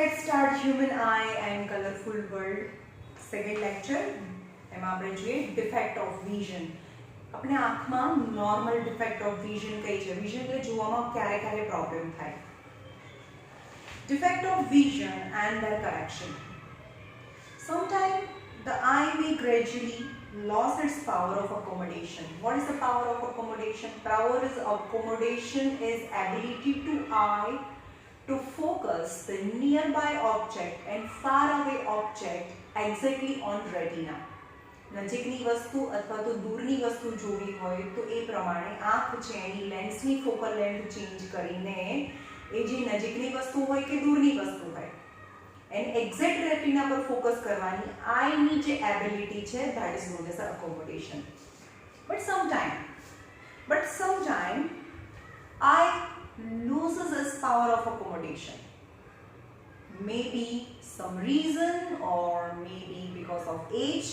let's start human eye and colorful world. Second lecture. એમાં આપણે જોઈએ defect of vision. આપણે આંખમાં normal defect of vision કઈ છે? vision એટલે જોવામાં ક્યારે ક્યારે પ્રોબ્લેમ થાય. Defect of vision and their correction. Sometimes the eye may gradually lose its power of accommodation. What is the power of accommodation? Power is accommodation is ability to eye to focus the nearby object and far away object exactly on retina. નજીકની વસ્તુ અથવા તો દૂરની વસ્તુ જોવી હોય તો એ પ્રમાણે આંખ છે એની લેન્સની ફોકલ લેન્થ ચેન્જ કરીને એ જે નજીકની વસ્તુ હોય કે દૂરની વસ્તુ હોય એને એક્ઝેક્ટ રેટિના પર ફોકસ કરવાની આઈની જે એબિલિટી છે that is known as accommodation. But sometime I loses its power of accommodation. Maybe some reason or maybe because of age.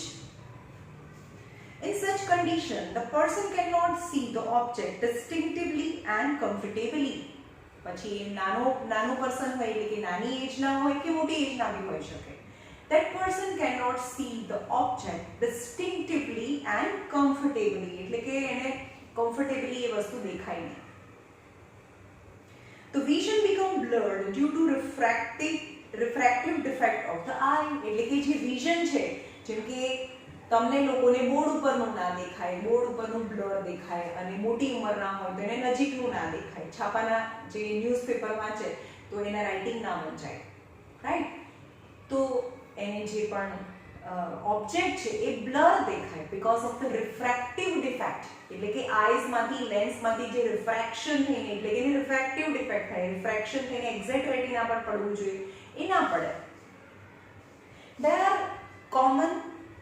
In such condition, the person cannot see the object distinctively and comfortably. પછી નાનો person હોય એટલે કે નાની એજના હોય કે મોટી એજના બી હોઈ શકે. That person cannot see the object distinctively and comfortably. એટલે કે એને comfortably એ વસ્તુ દેખાય નહીં. The vision become blurred due to refractive defect of the eye. એટલે કે જે વિઝન છે જેમ કે તમને લોકોને બોર્ડ ઉપરનું ના દેખાય, બોર્ડ ઉપરનું બ્લર દેખાય અને મોટી ઉંમરના હોય તો એને નજીકનું ના દેખાય. છાપાના જે ન્યૂઝપેપર વાંચે તો એના રાઇટિંગ ના વંચાય, રાઈટ? તો એને જે પણ ઓબ્જેક્ટ છે એ બ્લર દેખાય because of the refractive defect. એટલે કે આઈઝમાંથી લેન્સમાંથી જે રિફ્રેક્શન થઈને એટલે કે રિફ્રેક્ટિવ ડિફેક્ટ થાય, રિફ્રેક્શન થઈને એક્ઝેક્ટ રેટિના પર પડવું જોઈએ એ ના પડે. There are common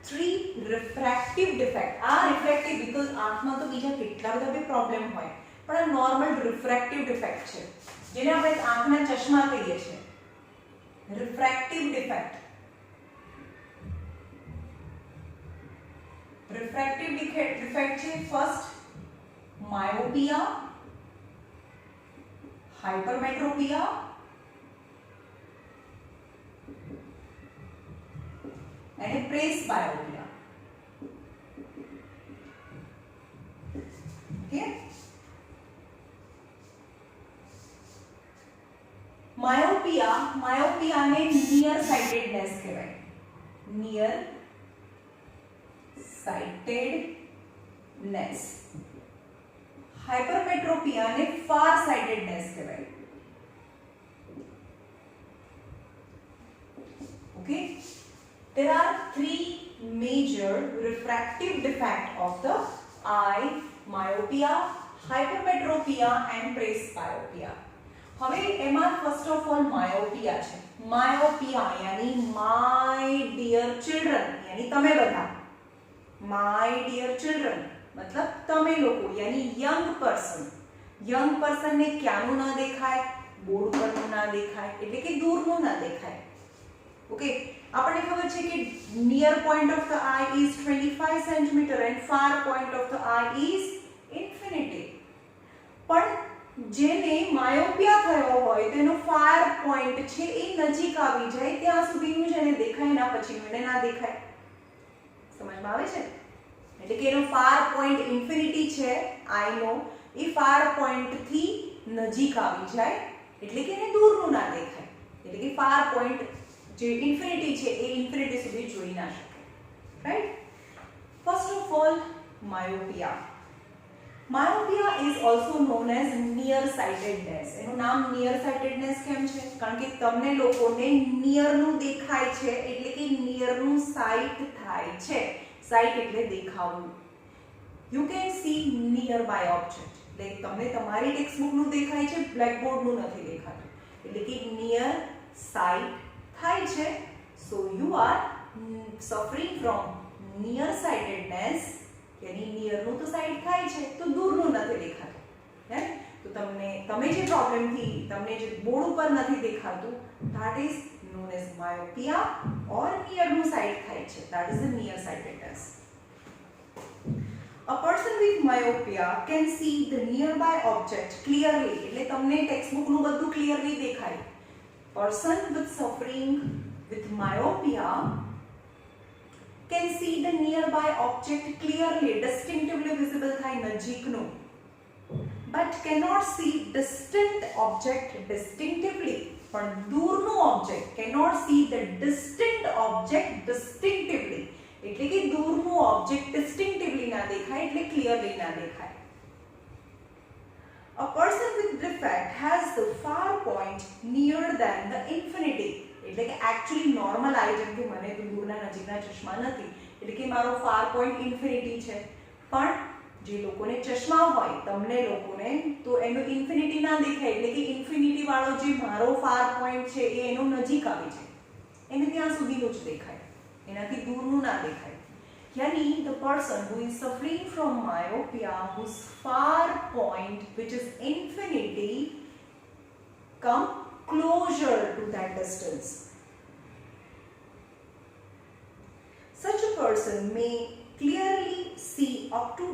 3 refractive defect. આ રિફ્રેક્ટિવ બીકોઝ આંખમાં તો બીજા કેટલા બધા બી પ્રોબ્લેમ હોય પણ આ નોર્મલ રિફ્રેક્ટિવ ડિફેક્ટ છે જેને આપણે આંખના ચશ્મા કહીએ છીએ. Refractive defect. refractive defect છે first myopia, hypermetropia and presbyopia. Okay, myopia ને near sightedness કહેવાય. near sightedness. hypermetropia ને far sightedness કહેવાય. Okay, there are 3 major refractive defect of the eye: myopia, hypermetropia and presbyopia. હવે એમાં first of all myopia છે. myopia यानी my dear children यानी તમે બધા. My dear children मतलब તમે લોકો यानी young person ને ક્યાંનું ના દેખાય? બોર્ડ પરનું ના દેખાય એટલે કે દૂરનું ના દેખાય. ઓકે, આપણને ખબર છે કે near point of the eye is 25 cm and far point of the eye is infinity. પણ જેને માયોપિયા થયો હોય તેનો ફાર પોઈન્ટ છે એ નજીક આવી જાય ત્યાં સુધીનું જ એને દેખાય ના પછીનું એને ના દેખાય. સમજમાં આવે છે? એટલે કે એનો ફાર પોઈન્ટ ઇન્ફિનિટી છે આઈનો એ ફાર પોઈન્ટ થી નજીક આવી જાય એટલે કે એને દૂરનું ના દેખાય. એટલે કે ફાર પોઈન્ટ જે ઇન્ફિનિટી છે એ ઇન્ફિનિટી સુધી જોઈ ના શકે, right? First of all myopia. myopia is also known as near sightedness. એનું નામ near sightedness કેમ છે? કારણ કે તમને લોકોને નિયરનું દેખાય છે એટલે કે નિયરનું સાઇટ થાય છે. સાઇટ એટલે દેખાવું. You can see nearby object. Like તમને તમારી ટેક્સ્ટબુકનું દેખાય છે, બ્લેકબોર્ડનું નથી દેખાતું એટલે કે નિયર સાઇટ થાય છે. So you are suffering from near sightedness यानी નિયરનું તો સાઇટ થાય છે તો દૂરનું નથી દેખાતું, રાઈટ? તો તમે જે પ્રોબ્લેમ થી તમને જે બોર્ડ ઉપર નથી દેખાતું that is known as myopia or nearનું સાઇટ થાય છે, that is the near sightedness. A person with myopia can see the nearby object clearly. એટલે તમને ટેક્સ્ટબુકનું બધું ક્લિયરલી દેખાય person with suffering with myopia can see the nearby object clearly, distinctively visible થાય નજીકનું, but cannot see distant object distinctively. પણ દૂરનું object cannot see the distant object distinctively. એટલે કે દૂરનું object distinctively ના દેખાય એટલે clearly ના દેખાય. A person with defect has the far point nearer than the infinity. એટલે કે actually normal eye જેમ કે મને દૂરના નજીકના ચશ્મા નથી એટલે કે મારો far point infinity છે, પણ જે લોકોને ચશ્મા હોય તમને લોકોને તો એનો infinity ના દેખાય એટલે કે infinity વાળો જે મારો far point છે એ એનો નજીક આવી જાય, એને ત્યાં સુધીનું જ દેખાય, એનાથી દૂરનું ના દેખાય. Yani the person who is suffering from myopia whose far point which is infinity come closer to that distance. Such a person may clearly see up to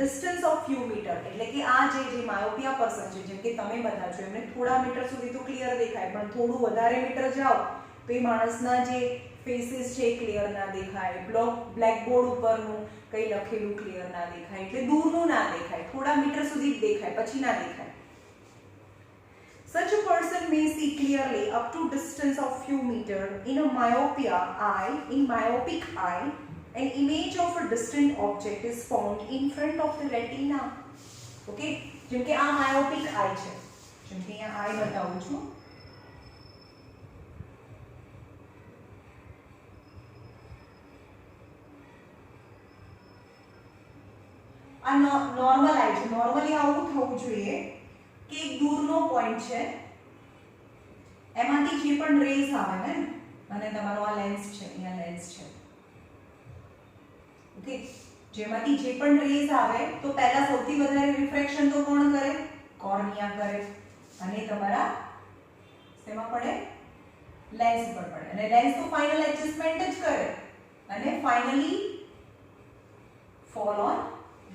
distance of few meter. એટલે કે આ જે myopia person છે જેમ કે તમે બધા છો એમને થોડા મીટર સુધી તો ક્લિયર દેખાય, પણ થોડું વધારે મીટર જાઓ તો એ માણસના જે ફેસીસ છે ક્લિયર ના દેખાય, બ્લેક બોર્ડ ઉપરનું કંઈ લખેલું ક્લિયર ના દેખાય એટલે દૂરનું ના દેખાય, થોડા મીટર સુધી જ દેખાય પછી ના દેખાય. Such a person may see clearly up to distance of few meter. In a myopic eye, an image of a distant object is found in front of the retina. Okay, જેમ કે આ myopic eye છે, જેમ કે અહીંયા eye બતાવું છું. આ નોર્મલ આઈ છે, નોર્મલી આવું થવું જોઈએ કે એક દૂરનો પોઈન્ટ છે એમાંથી જે પણ રેઝ આવે ને, અને તમારો આ લેન્સ છે, અહીંયા લેન્સ છે, ઓકે, જેમાંથી જે પણ રેઝ આવે તો પહેલા સૌથી વધારે રિફ્રેક્શન તો કોણ કરે? કોર્નિયા કરે, અને તમારા શેમાં પડે? લેન્સ પર પડે, અને લેન્સ તો ફાઇનલ એડજસ્ટમેન્ટ જ કરે અને finally fall on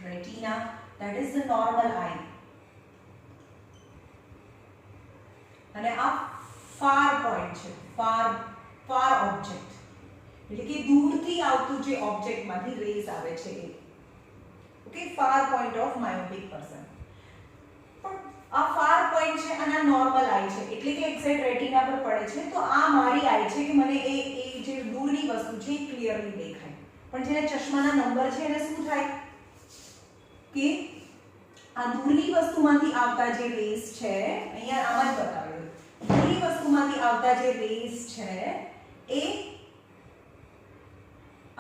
retina. That is the normal eye. અને આ far point છે, far object એટલે કે દૂરથી આવતું જે ઓબ્જેક્ટ માંથી રેઝ આવે છે એ. Okay, far point of myopic person. પણ આ far point છે અને આ normal eye છે એટલે કે એક્ઝેક્ટ રેટિના પર પડે છે, તો આ મારી આઈ છે કે મને એ જે દૂરની વસ્તુ છે એ ક્લિયરલી દેખાય. પણ જેને ચશ્માના નંબર છે એને શું થાય કે આ દૂરની વસ્તુમાંથી આવતા જે રેઝ છે, અહીંયા આમાં જ બતાવ્યું, દૂરની વસ્તુમાંથી આવતા જે રેઝ છે એ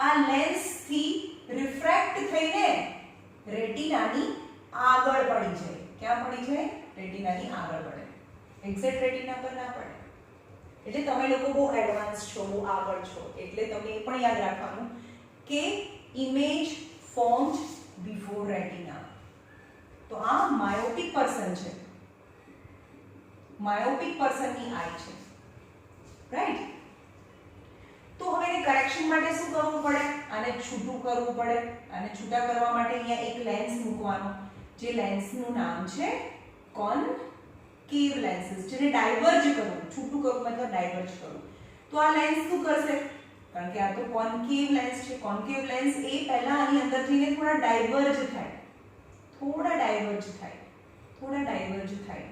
આ લેન્સથી રિફ્રેક્ટ થઈને રેટિનાની આગળ પડી જાય. ક્યાં પડી જાય? રેટિનાની આગળ પડે, એક્ઝેક્ટ રેટિના પર ના પડે. એટલે તમે લોકો બહુ એડવાન્સ છો, બહુ આગળ છો, એટલે તમને એ પણ યાદ રાખવાનું કે ઇમેજ ફોર્મ્ડ before retina. તો આ myopic person છે, myopic person ની આઈ છે, રાઈટ? તો હવે એને કરેક્શન માટે શું કરવું પડે? આને છૂટું કરવું પડે, અને છૂટા કરવા માટે અહીંયા એક લેન્સ મૂકવાનો, જે લેન્સનું નામ છે કોન્કેવ લેન્સીસ, જેને ડાયવર્જ કરવું, છૂટું કરવું મતલબ ડાયવર્જ કરવું. તો આ લેન્સ શું કરશે? કારણ કે આ તો કોન્કેવ લેન્સ છે, કોન્કેવ લેન્સ એ પહેલા આની અંદરથી ને થોડા ડાયવર્જ થાય, થોડા ડાયવર્જ થાય.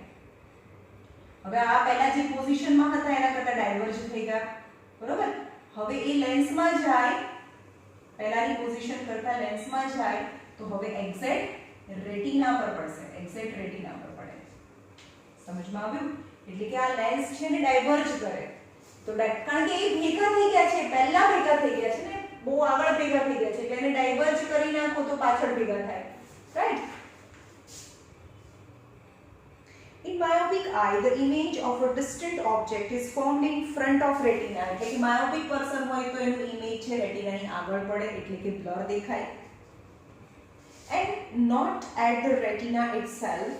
હવે આ પહેલા જે પોઝિશનમાં હતા એના કરતા ડાયવર્જ થઈ ગયા, બરોબર? હવે એ લેન્સમાં જાય, પહેલાની પોઝિશન કરતા લેન્સમાં જાય તો હવે એક્ઝેક્ટ રેટિના પર પડશે, એક્ઝેક્ટ રેટિના પર પડે. સમજમાં આવ્યું? એટલે કે આ લેન્સ છે ને ડાયવર્જ કરે, તો કારણ કે એ ભેગા થઈ ગયા છે, પહેલા ભેગા થઈ ગયા છે ને, બહુ આગળ ભેગા થઈ ગયા છે, એટલે એને ડાયવર્જ કરી નાખો તો પાછળ ભેગા થાય, right? In myopic eye, the image of a distant object is formed in front of retina. એટલે કે myopic person હોય તો એનું ઇમેજ છે રેટિનાની આગળ પડે એટલે કે બ્લર દેખાય. And not at the retina itself.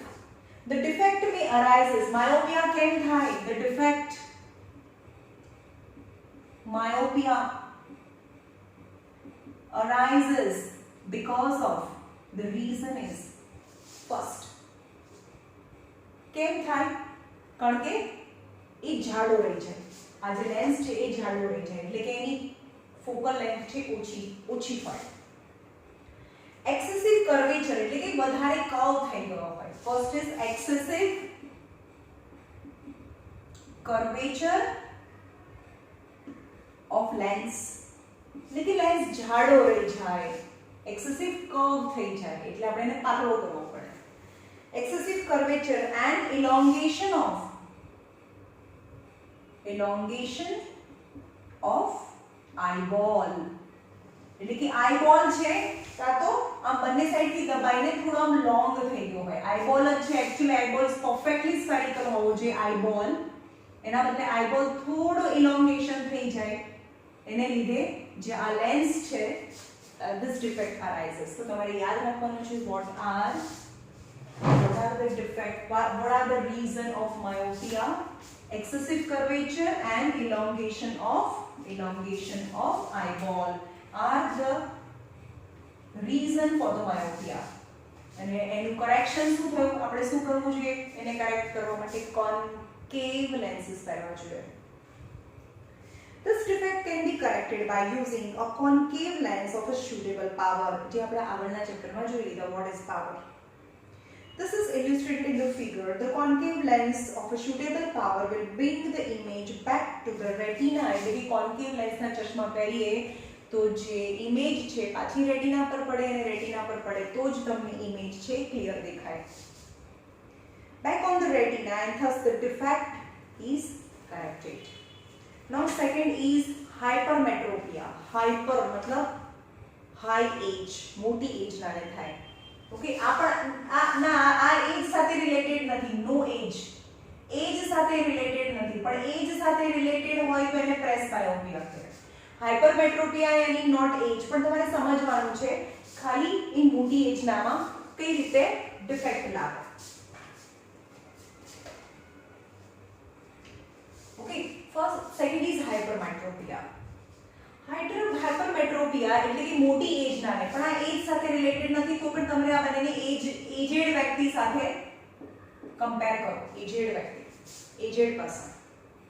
The defect may arise. Myopia કેમ થાય? The defect, myopia arises because of, the reason is, first, કેમ થાય? કારણ કે એ જાડો રહી જાય, આ જે લેન્સ છે એ જાડો રહી જાય, એટલે કે એની ફોકલ લેન્થ છે ઓછી પડે. એક્સેસિવ કર્વેચર એટલે કે વધારે કર્વ થઈ ગયો હોય. First is excessive curvature of lens, એટલે કે લેન્સ જાડો રહી જાય, એક્સેસિવ કર્વ થઈ જાય, એટલે આપણે એને પાતળો કરવો પડે. Excessive curvature and elongation of eyeball, એટલે કે આઈબોલ છે કાં તો આમ બંને સાઈડથી દબાઈને થોડો આમ લોંગ થઈ ગયો હોય. આઈબોલ જ છે એકચ્યુઅલી, આઈબોલ પરફેક્ટલી સ્ફેરિકલ હોવો જોઈએ આઈબોલ, એના બદલે આઈબોલ થોડો ઇલોંગેશન થઈ જાય, એને લીધે જે આ લેન્સ છે this defect arises. તો તમારે યાદ રાખવાનું છે what are the defect, what are the reason of myopia, excessive curvature and elongation of eyeball are the reason for the myopia. અને એનું કરેક્શન શું થયું, આપણે શું કરવું જોઈએ એને કરેક્ટ કરવા માટે? concave lenses પહેરવા જોઈએ. This defect can be corrected by using a concave lens of a suitable power. જે આપણે આગળના ચેપ્ટરમાં જોઈ લીધા what is power. This is illustrated in the figure. The concave lens of a suitable power will bring the image back to the retina. એટલે કે concave lens ના ચશ્મા પહેરીએ તો જે ઇમેજ છે પાછી રેટિના પર પડે, અને રેટિના પર પડે તો જ તમને ઇમેજ છે ક્લિયર દેખાય. Back on the retina, and thus the defect is corrected. Now second is hypermetropia. Hyper मतलब high age, મોટી એજ નાને થાય. ઓકે, આ એજ સાથે રિલેટેડ નથી, નો એજ સાથે રિલેટેડ નથી, પણ એજ સાથે રિલેટેડ હોય તો એને પ્રેસ બાયોપિયા કહેવાય. હાઇપરમેટ્રોપિયા યાની નોટ એજ, પણ તમારે સમજવાનું છે ખાલી એ મોટી એજનામાં કઈ રીતે ડિફેક્ટ લાગે. Okay, first second is hypermetropia. Hypermetropia એટલે કે મોટી એજ નાને, પણ આ એજ સાથે રિલેટેડ નથી, તો પણ તમે આ બંનેને એજેડ વ્યક્તિ સાથે કમ્પેર કરો.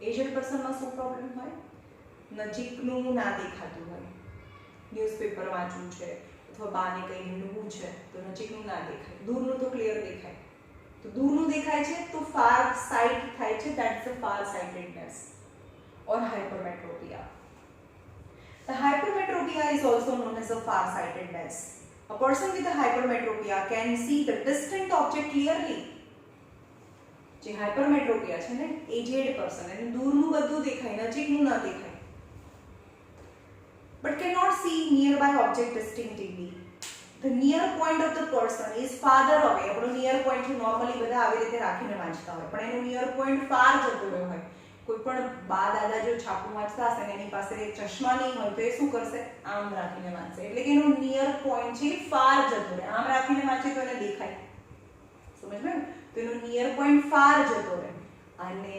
એજેડ પર્સનમાં શું પ્રોબ્લેમ હોય? નજીકનું ના દેખાતું હોય, ન્યૂઝપેપર વાંચવું છે અથવા બાને કંઈ ઢૂંઢવું છે તો નજીકનું ના દેખાય, દૂરનું તો ક્લિયર દેખાય. તો દૂરનું દેખાય છે તો ફાર સાઇટ થાય છે, that's the far sightedness or hypermetropia. The hypermetropia is also known as a far-sightedness. A person with a hypermetropia can see the distant object clearly. જે hypermetropia છે ને aged person, એને દૂરનું બધું દેખાય, નજીકનું ના દેખાય. But cannot see nearby object distinctively. The near point of the person is farther away. આપણો near point છે નોર્મલી બધા આવી રીતે રાખીને વાંચતા હોય, પણ એનો near point far જતો રહ્યો હોય. કોઈ પણ બા દાદા જો છાપું વાંચતા હશે ને એની પાસે ચશ્મા નહીં હોય તો એ શું કરશે? આમ રાખીને વાંચશે, એટલે કે એનો નિયર પોઈન્ટ છે ફાર જતો રહે. આમ રાખીને વાંચે તો એને દેખાય, સમજ્યું? તો એનો નિયર પોઈન્ટ ફાર જતો રહે. અને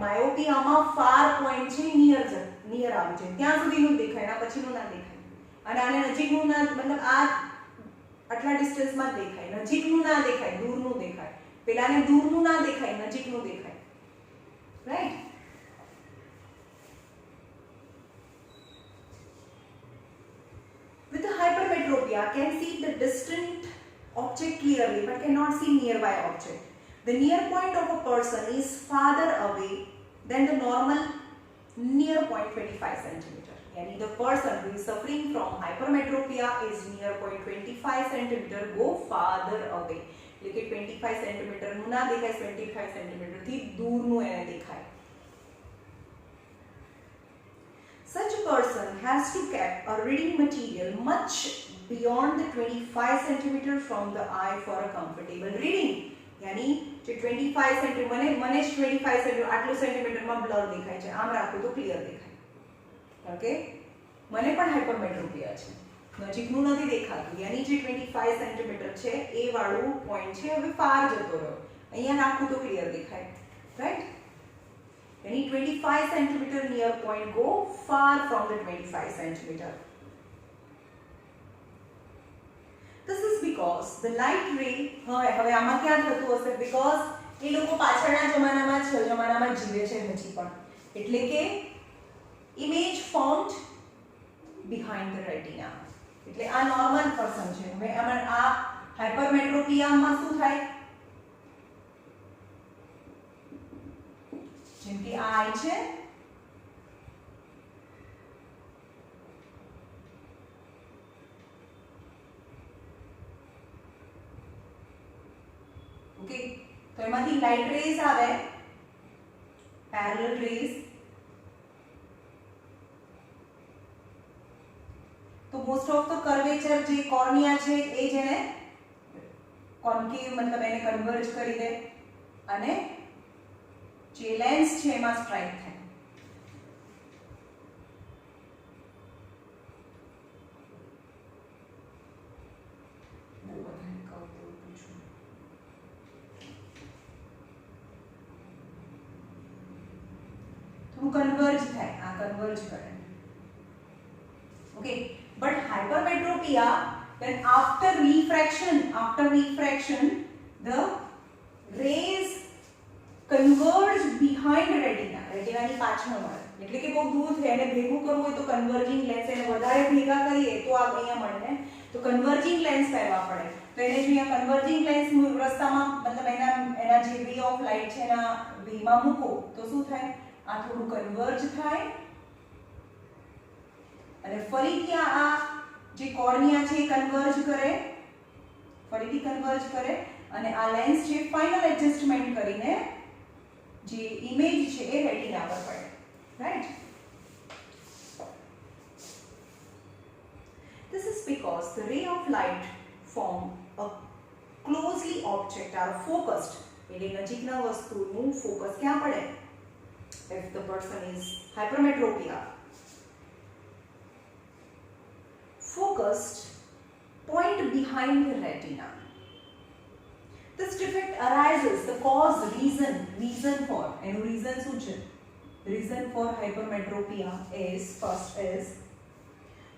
માયોપિયામાં ફાર પોઈન્ટ છે નિયર આવી જાય, ત્યાં સુધીનું દેખાય, એના પછીનું ના દેખાય. અને આને નજીકનું ના, મતલબ આ આટલા ડિસ્ટન્સમાં જ દેખાય, નજીકનું ના દેખાય, દૂરનું દેખાય. પેલાને દૂરનું ના દેખાય, નજીકનું દેખાય, right? With a hypermetropia, can see the distant object clearly but cannot see nearby object. The near point of a person is farther away than the normal near point 25 cm. Yani the person who is suffering from hypermetropia is near point 25 cm go farther away. એટલે કે 25 cm નું ના દેખાય, 25 cm થી દૂરનું એને દેખાય. Such a person has to keep a reading material much beyond the 25 cm from the eye for a comfortable reading. यानी जो 25 cm મને જ 25 cm આટલું સેન્ટીમીટરમાં બ્લર દેખાય છે, આમ રાખું તો ક્લિયર દેખાય. ઓકે, મને પણ હાઇપરમેટ્રોપિયા છે, નજીકનું નથી દેખાતું, यानी જે 25 cm છે એ વાળું પોઈન્ટ છે હવે ફાર જતો રહ્યો, અહીંયા રાખું તો ક્લિયર દેખાય, right? Any 25 cm near point go far from the 25 cm. This is because the light ray, હવે આમાં ક્યાં થતું હશે? Because એ લોકો પાછળના જમાનામાં જીવે છે હજી પણ, એટલે કે image formed behind the retina, એટલે આ નોર્મલ પર્સન છે. હવે આ હાઇપરમેટ્રોપિયામાં શું થાય, જેમ કે આ આઈ છે, ઓકે, તો એમાંથી લાઇટ રેઝ આવે, પેરેલલ રેઝ, તો મોસ્ટ ઓફ ધ કર્વેચર જે કોર્નિયા છે એ જેને કોન્કેવ મતલબ એને કન્વર્જ કરી દે અને જે લેન્સ છે એમાં સ્ટ્રાઇક થાય. કન્વર્જ થાય, આ કન્વર્જ કરે. Okay, but hypermetropia, then after refraction the rays converge behind retina, retina ની પાછળ મળે, એટલે કે બહુ દૂર છે એને ભેગું કરવું હોય તો કન્વર્જિંગ લેન્સ, એને વધારે ભેગા કરીએ તો આ અહીંયા મળે ને, તો કન્વર્જિંગ લેન્સ પહેરવા પડે. તો એને જો અહીંયા કન્વર્જિંગ લેન્સ રસ્તામાં મતલબ એના જે રે ઓફ લાઇટ છે એના વેમાં મૂકો તો શું થાય, આ થોડું કન્વર્જ થાય અને ફરીથી આ જે કોર્નિયા છે એ કન્વર્જ કરે, ફરીથી કન્વર્જ કરે અને આ લેન્સ છે ફાઇનલ એડજસ્ટમેન્ટ કરીને જે ઇમેજ છે એ રેટિના પર પડે, right. This is because the ray of light form a closely object are focused, એટલે નજીકના વસ્તુનું ફોકસ ક્યાં પડે, if the person is hypermetropia, focused point behind the retina. This defect arises, the cause, reason for, and reason શું છે, reason for hypermetropia is, first is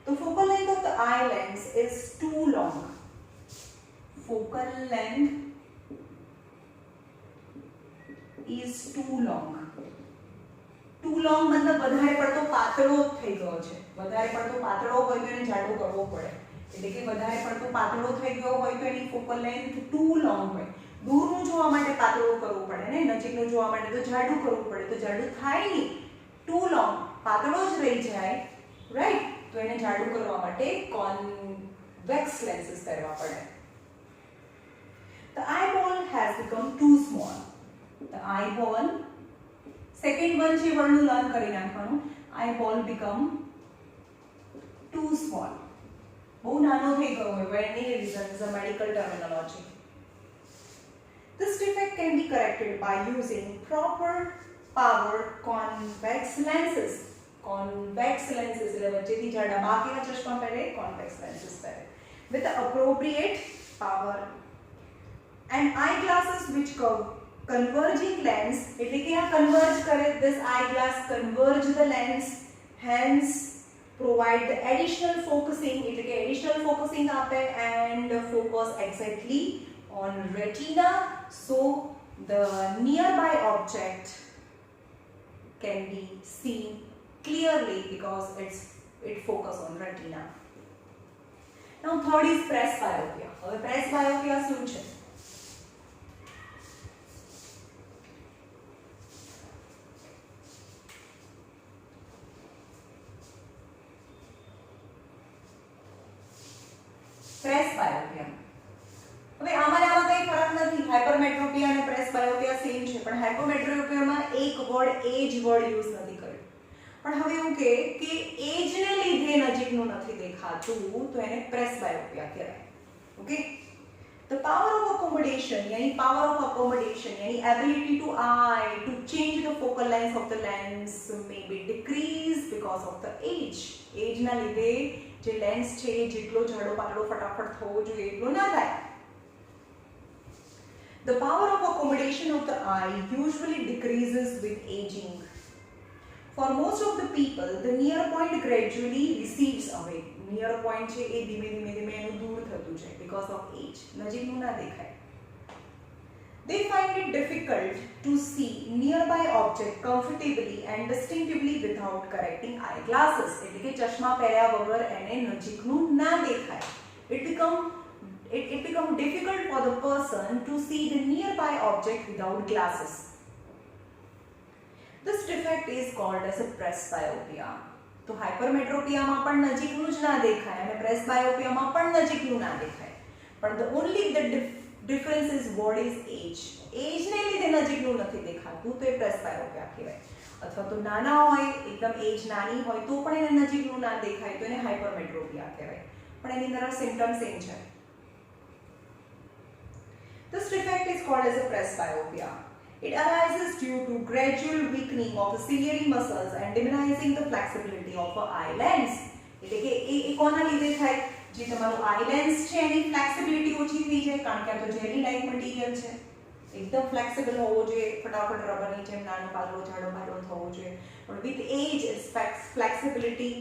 the focal length of the eye lens is too long. Focal length is too long. Too long મતલબ વધારે પડતો પાતળો થઈ ગયો છે, વધારે પડતો પાતળો હોય તો એને જાડો કરવો પડે, એટલે કે વધારે પડતો પાતળો થઈ ગયો હોય તો એની ફોકલ લેન્થ ટુ લોંગ હોય. દૂરનું જોવા માટે પાતળું કરવું પડે ને, નજીકનું જોવા માટે તો જાડું કરવું પડે, તો જાડું થાય નહીં, ટુ લોંગ પાતળો જ રહી જાય, રાઈટ. તો એને જાડું કરવા માટે કોન્વેક્સ લેન્સીસ પહેરવા પડે. The eyeball has become too small. The eyeball, second one છે વર્ણનું લર્ન કરી નાખવાનું, eyeball become too small, બહુ નાનો થઈ ગયો હોય, when any reason is a medical terminology. This defect can be corrected by using proper power convex lenses. Convex lenses એટલે વચ્ચેથી જાડા, બાકીના ચશ્મા પહેરે convex lenses પહેરે with the appropriate power, and eyeglasses which converging lens, એટલે કે આ converge કરે, this eyeglass converge the lens, hence provide the additional focusing, એટલે કે additional focusing આપે and focus exactly on retina, so the nearby object can be seen clearly because it focus on retina. Now third is presbyopia. હવે presbyopia શું છે? presbyopia. હવે આમાં કઈ ફરક નથી, હાઇપરમેટ્રોપિયા અને પ્રેસબાયોપિયા સેમ છે, પણ હાઇપરમેટ્રોપિયામાં એક વર્ડ એજ વર્ડ યુઝ નથી કર્યો. પણ હવે એવું કે એજને લીધે નજીકનું નથી દેખાતું તો એને પ્રેસબાયોપિયા કહેવાય. Okay, the power of accommodation यानी ability to eye to change the focal length of the lens may be decreased because of the age. age ના લીધે જે લેન્સ છે જેટલો જાડો પાતળો ફટાફટ થવો જોઈએ એટલો ના થાય. The power of accommodation of the eye usually decreases with aging. For most of the people, the near point gradually recedes away. Near point છે એ ધીમે ધીમે એનું દૂર થતું જાય because of age. નજીકનું ના દેખાય. They find it difficult to see nearby object comfortably and distinctively without correcting eyeglasses. એટલે કે ચશ્મા પહેર્યા વગર એને નજીકનું ના દેખાય. It become difficult for the person to see the nearby object without glasses. This defect is called as a presbyopia. તો હાઇપરમેટ્રોપિયામાં પણ નજીકનું જ ના દેખાય અને પ્રેસ્બાયોપિયામાં પણ નજીકનું ના દેખાય. પણ the difference is what is age. એજ ને લીધે નજીકનું નથી દેખાતું તો એ પ્રેસ્બાયોપિયા કહેવાય. અથવા તો નાના હોય એકદમ એજ નાની હોય તો પણ એને નજીકનું ના દેખાય તો એને હાઇપરમેટ્રોપિયા કહેવાય. પણ એની અંદર સિમ્પટમ સેમ છે. This defect is called as a presbyopia. It arises due to gradual weakening of the ciliary muscles and diminishing the flexibility of the eye lens. એટલે કે એ કોના લીધે થાય? જે તમારું આઈ લેન્સ છે એની ફ્લેક્સિબિલિટી ઓછી થઈ જાય કારણ કે આ તો જેલી લાઇક મટીરીયલ છે. એકદમ ફ્લેક્સિબલ હોવો જોઈએ, ફટાફટ રબરની જેમ નાનો પાતળો જાડો પાતળો થવો જોઈએ. પણ with age flexibility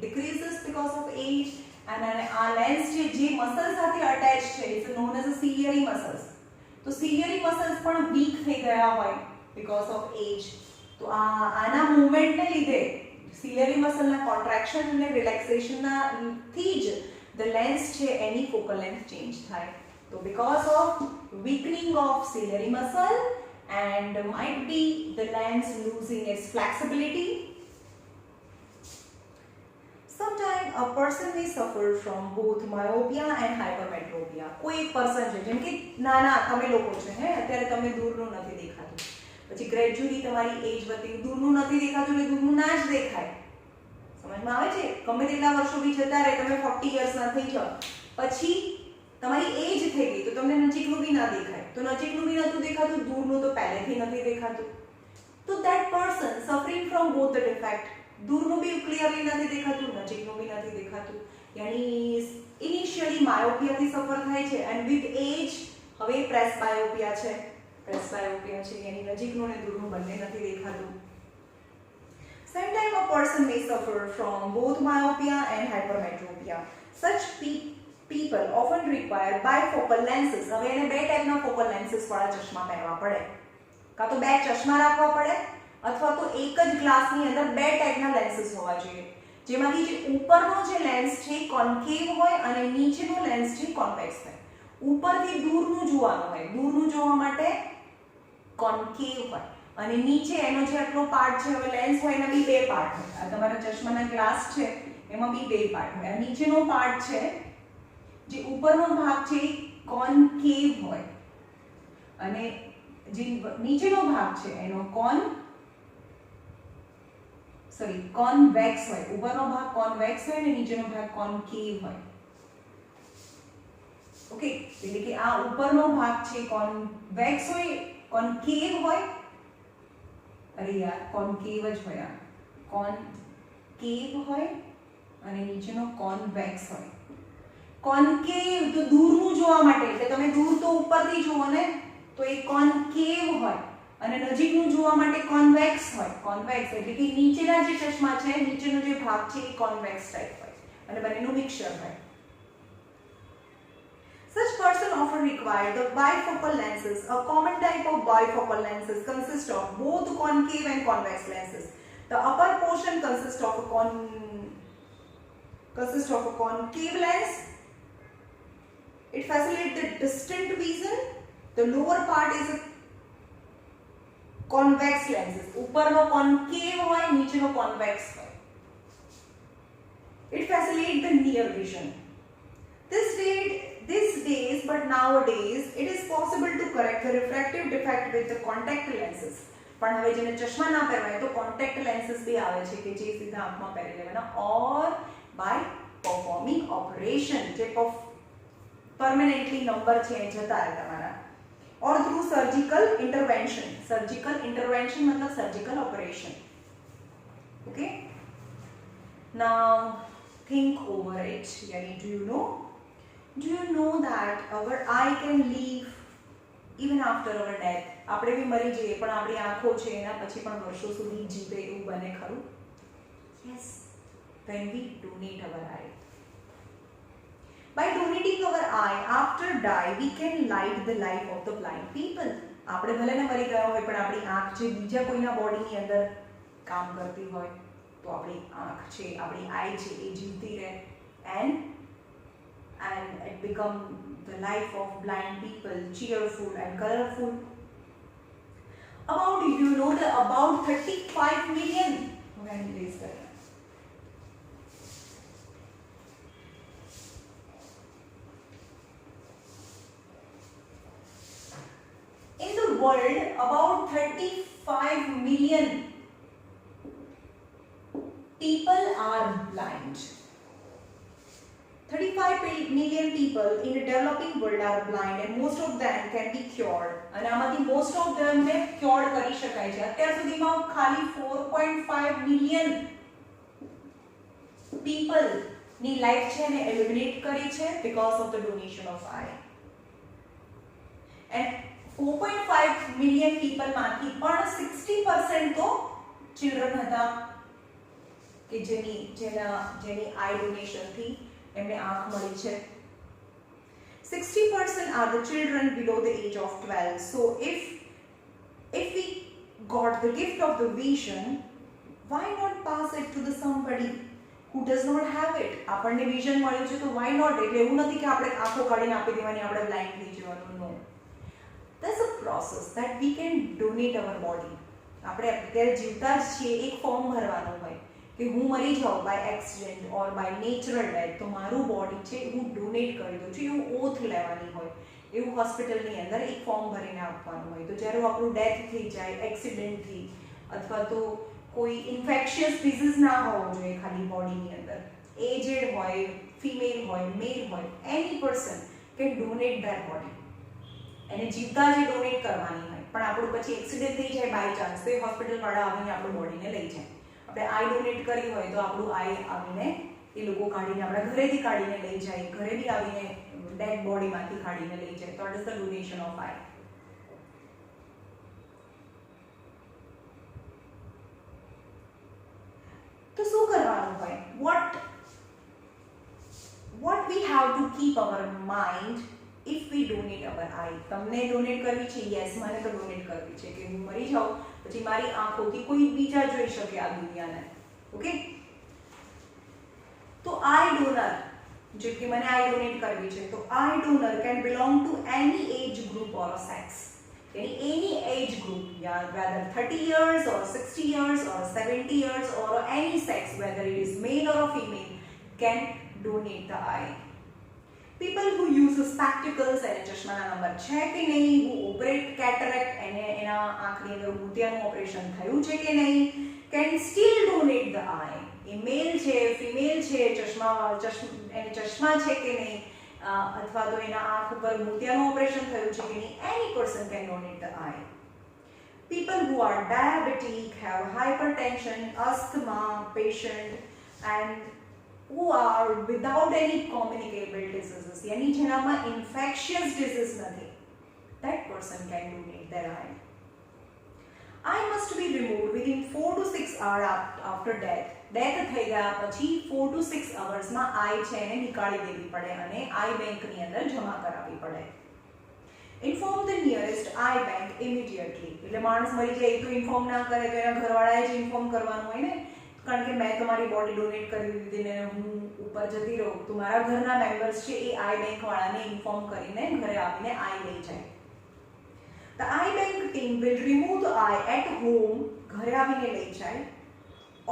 decreases because of age and આ લેન્સ જે મસલ સાથે અટેચ છે is known as a ciliary muscles. તો સિલિયરી મસલ્સ પણ વીક થઈ ગયા હોય because of age. તો આના મૂવમેન્ટને લીધે સિલિયરી મસલના કોન્ટ્રેક્શન અને રિલેક્સેશનના થી જ ધ લેન્સ છે એની ફોકલ લેન્થ ચેન્જ થાય. તો because of weakening of ciliary muscle and might be the lens losing its flexibility. Sometimes a person may suffer from both myopia and hypermetropia. કોઈ એક person છે જેમ કે નાના તમે લોકો છે હે અત્યારે તમે દૂરનું નથી દેખાતું, પછી ગ્રેજ્યુઅલી તમારી એજ વધતી દૂરનું નથી દેખાતું એટલે દૂરનું ના જ દેખાય. સમજમાં આવે છે? ગમે તેટલા વર્ષો બી જતા રહે, તમે 40 યર્સના થઈ જાઓ પછી તમારી એજ થઈ ગઈ તો તમને નજીકનું બી ના દેખાય. તો નજીકનું બી નતું દેખાતું, દૂરનું તો પહેલેથી નથી દેખાતું. તો that person suffering from both the defect, દૂરનું બી ક્લિયરલી નથી દેખાતું, નજીકનું બી નથી દેખાતું, યાની ઇનિશિયલી માયોપિયાથી સફર થાય છે એન્ડ વિથ એજ હવે પ્રેસ્બાયોપિયા છે. યાની નજીકનું અને દૂરનું બંને નથી દેખાતું. Sometimes a person may suffer from both myopia and hypermetropia. Such people often require bifocal lenses. હવે એને બે ટાઈપના ફોકલ લેન્સીસ વાળા ચશ્મા પહેરવા પડે. કાં તો બે ચશ્મા રાખવા પડે અથવા તો એક જ ગ્લાસની અંદર બે ટાઈપના લેન્સીસ હોવા જોઈએ, જેમાંથી જે ઉપરનો જે લેન્સ છે કોન્કેવ હોય અને નીચેનો લેન્સ છે કોન્વેક્સ હોય. ઉપરથી દૂરનું જોવાનું હોય, દૂરનું જોવા માટે કોન્કેવ હોય અને નીચે એનો જે આટલો પાર્ટ છે હવે લેન્સ હોય એના બી બે પાર્ટ હોય. આ તમારા ચશ્માના ગ્લાસ છે એમાં બી બે પાર્ટ હોય. આ નીચેનો પાર્ટ છે જે ઉપરનો ભાગ છે કોન્કેવ હોય અને જે નીચેનો ભાગ છે એનો કોન્વેક્સ હોય. ઉપરનો ભાગ કોન્વેક્સ હોય અને નીચેનો ભાગ કોન્કેવ હોય. ઓકે, એટલે કે આ ઉપરનો ભાગ છે કોન્વેક્સ હોય, કોન્કેવ હોય. અરે યાર કોન્કેવ જ હોય, આ કોન્કેવ હોય અને નીચેનો કોન્વેક્સ હોય. કોન્કેવ તો દૂરનું જોવા માટે, એટલે તમે દૂર તો ઉપરથી જુઓ ને તો એ કોન્કેવ હોય અને નજીકનું જોવા માટે કોન્વેક્સ હોય. કોન્વેક્સ એટલે કે નીચેના જે ચશ્મા છે નીચેનો જે ભાગ છે એ કોન્વેક્સ ટાઈપ હોય અને બંનેનું મિક્સચર હોય. Such person often require the bifocal lenses. A common type of bifocal lenses consists of both concave and convex lenses. The upper portion consists of a concave lens. It facilitates the distant vision. The lower part is a convex lenses. ઉપરનો concave હોય, નીચેનો convex હોય. It facilitates the near vision. These days, but nowadays, it is possible to correct the refractive defect with the contact lenses. પણ હવે જેને ચશ્મા ના પહેરવાય તો કોન્ટેક્ટ લેન્સીસ બી આવે છે કે જે સીધા આંખમાં પહેરી લેવાના ઓર બાય પરફોર્મિંગ ઓપરેશન જે પરમેનન્ટલી નંબર છે એ જતા રહે તમારા or through surgical intervention. Surgical intervention मतलब surgical operation. Okay. Now think over it. Yani, do you know that our eye can live even after our death? આપણે બી મરી જઈએ પણ આપણી આંખો છે એના પછી પણ વર્ષો સુધી જીવે એવું બને ખરું? Yes, when we donate our eye. By donating our eye after die, we can light the life of the blind people. આપણે ભલે ને મરી ગયા હોય પણ આપણી આંખ જે બીજા કોઈના બોડીની અંદર કામ કરતી હોય તો આપણી આંખ છે, આપણી આઈ છે એ જીવતી રહે and it become the life of blind people, cheerful and colorful. About, you know, the about 35 million when is that? In the world, about 35 million people are blind. 35 million people in the developing world are blind and most of them can be cured. અને આમાંથી most of them ને cure કરી શકાય છે. અત્યાર સુધીમાં ખાલી 4.5 million people ની લાઈફ છે ને એલિમિનેટ કરી છે because of the donation of eye. And 4.5 million people માંથી પણ 60% તો children હતા કે જેની eye donation થી એમને આંખ મળી છે. 60% are the children below the age of 12. So if we got the gift of the vision, why not pass it to the somebody who does not have it? આપણને vision મળ્યું છે તો why not? એટલે એવું નથી કે આપણે આંખો કાઢીને આપી દેવાની, આપણે blind થઈ જવાનું. No, there's a process that we can donate our body. આપણે અત્યારે જીવતા જ છીએ, એક ફોર્મ ભરવાનું હોય કે હું મરી જાઉં by accident or by natural death તો મારું બોડી છે હું ડોનેટ કરી દઉં છું, એવું ઓથ લેવાની હોય, એવું હોસ્પિટલની અંદર એક ફોર્મ ભરીને આપવાનું હોય. તો જ્યારે આપણું ડેથ થઈ જાય એક્સિડન્ટથી અથવા તો કોઈ ઇન્ફેક્શિયસ ડિઝીઝ ના હોવો જોઈએ ખાલી બોડીની અંદર, એજેડ હોય, ફિમેલ હોય, મેલ હોય, any person can donate their body. એને જીવતા જ ડોનેટ કરવાની હોય પણ આપણું પછી એક્સિડન્ટ થઈ જાય બાય ચાન્સ તો એ હોસ્પિટલવાળા આવીને આપણું બોડીને લઈ જાય. આપણે આઈ ડોનેટ કરી હોય તો આપણું આઈ આવીને એ લોકો કાઢીને આપણા ઘરેથી કાઢીને લઈ જાય, ઘરે બી આવીને ડેડ બોડીમાંથી કાઢીને લઈ જાય. તો it is the donation of eye. તો શું કરવાનું હોય? what we have to keep our mind if we donate our eye. તમને ડોનેટ કરવી છે? યસ, મને તો ડોનેટ કરવી છે કે હું મરી જાઉં પછી મારી આંખોથી કોઈ બીજા જોઈ શકે આ દુનિયાને. ઓકે, તો આઈ ડોનર જે કે મને આઈ ડોનેટ કરવી છે તો eye donor can belong to any age group or sex. यानी any age group, yeah, whether 30 years or 60 years or 70 years or any sex, whether it is male or a female, can donate the eye. People who use spectacles અને ચશ્માના number છે કે નહીં, who operate cataract અને એના આંખની અંદર મોતિયાનું operation થયું છે કે નહીં, can still donate the eye. એ મેલ છે, ફિમેલ છે, એને ચશ્મા છે કે નહીં, અથવા તો એના આંખ ઉપર મોતિયાનું ઓપરેશન થયું છે કે નહીં, any person can donate the eye. People who are diabetic, have hypertension, asthma patient and who are without any communicable diseases, yani જેનામાં infectious disease નથી, that person can donate their eye. Eye must be removed within 4 to 6 hours after death. Death થઈ ગયા પછી 4 to 6 hours માં આઈ છે એને નીકાળી દેવી પડે અને આઈ બેંકની અંદર જમા કરાવવી પડે. Inform the nearest eye bank immediately. એટલે માણસ મરી જાય તો ઇન્ફોર્મ ના કરે તો એના ઘરવાળાએ જ ઇન્ફોર્મ કરવાનું હોય ને, કારણ કે મેં તમારી બોડી ડોનેટ કરી દીધી ને હું ઉપર જતી રહું તો મારા ઘરના મેમ્બર્સ છે એ આઈ બેંક વાળાને ઇન્ફોર્મ કરીને ઘરે આવીને આઈ લઈ જાય. The eye bank team will remove the eye at home, ઘરે આવીને લઈ જાય,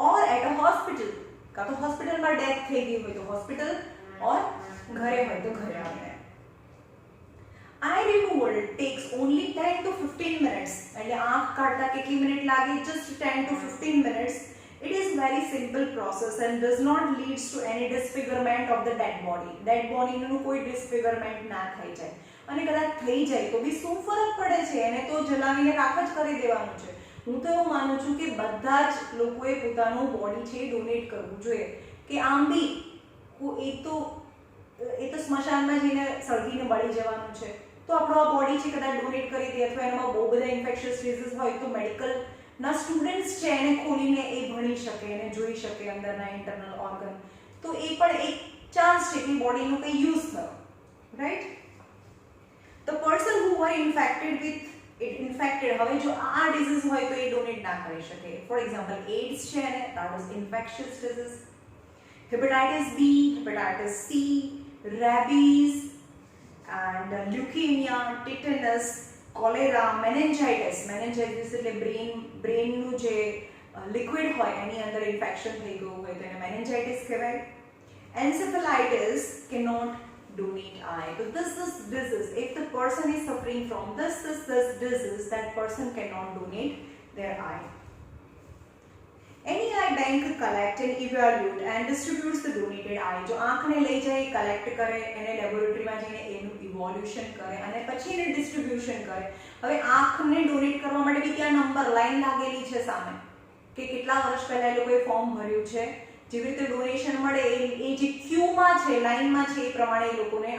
or at a hospital. કાં તો હોસ્પિટલમાં ડેથ થઈ ગઈ હોય તો હોસ્પિટલ or ઘરે હોય તો ઘરે આવીને. Eye removal takes only 10 to 15 minutes. એટલે આંખ કાઢતા કેટલી મિનિટ લાગે? Just 10 to 15 minutes. It is very simple process and does not leads to any disfigurement of the dead body. Dead body નું કોઈ disfigurement ના થઈ જાય. અને કદાચ થઈ જાય તો બી શું ફરક પડે છે? એને તો જલાવીને રાખ જ કરી દેવાનું છે. હું તો એવું માનું છું કે બધા જ લોકોએ પોતાનું બોડી છે ડોનેટ કરવું જોઈએ કે આમ બી એ તો સ્મશાનમાં જઈને સળગીને બળી જવાનું છે તો આપણો આ બોડી છે કદાચ ડોનેટ કરી દે અથવા એમાં બહુ બધા ઇન્ફેક્શિયસ ડિઝીઝ હોય તો મેડિકલના સ્ટુડન્ટ્સ છે એને ખોલીને એ ભણી શકે એને જોઈ શકે અંદરના ઇન્ટરનલ ઓર્ગન. તો એ પણ એક ચાન્સ છે કે બોડીનો કંઈ યુઝ થયો, right. The person who are infected with infected, હવે જો આ ડિઝીઝ હોય તો એ ડોનેટ ના કરી શકે. ફોર એક્ઝામ્પલ એડ્સ છે અને that was infectious disease, hepatitis B, hepatitis C, rabies and leukemia, tetanus, cholera, meningitis. meningitis એટલે બ્રેનનું જે લિક્વિડ હોય એની અંદર ઇન્ફેક્શન થઈ ગયું હોય તો એને meningitis કહેવાય. encephalitis cannot donate eye. So this disease, if the person is suffering from this disease, that person cannot donate their eye. Any eye bank collect and evaluate and distributes the donated eye. જો આંખને લઈ જાય collect કરે, એને લેબોરેટરીમાં જઈને એનું evolution કરે અને પછી એને ડિસ્ટ્રીબ્યુશન કરે. હવે આંખને ડોનેટ કરવા માટે બી ત્યાં નંબર લાઈન લાગેલી છે સામે કે કેટલા વર્ષ પહેલા એ લોકોએ ફોર્મ ભર્યું છે. જેવી રીતે ડોનેશન મળે એ જે ક્યુમાં છે, લાઈનમાં છે, એ પ્રમાણે એ લોકોને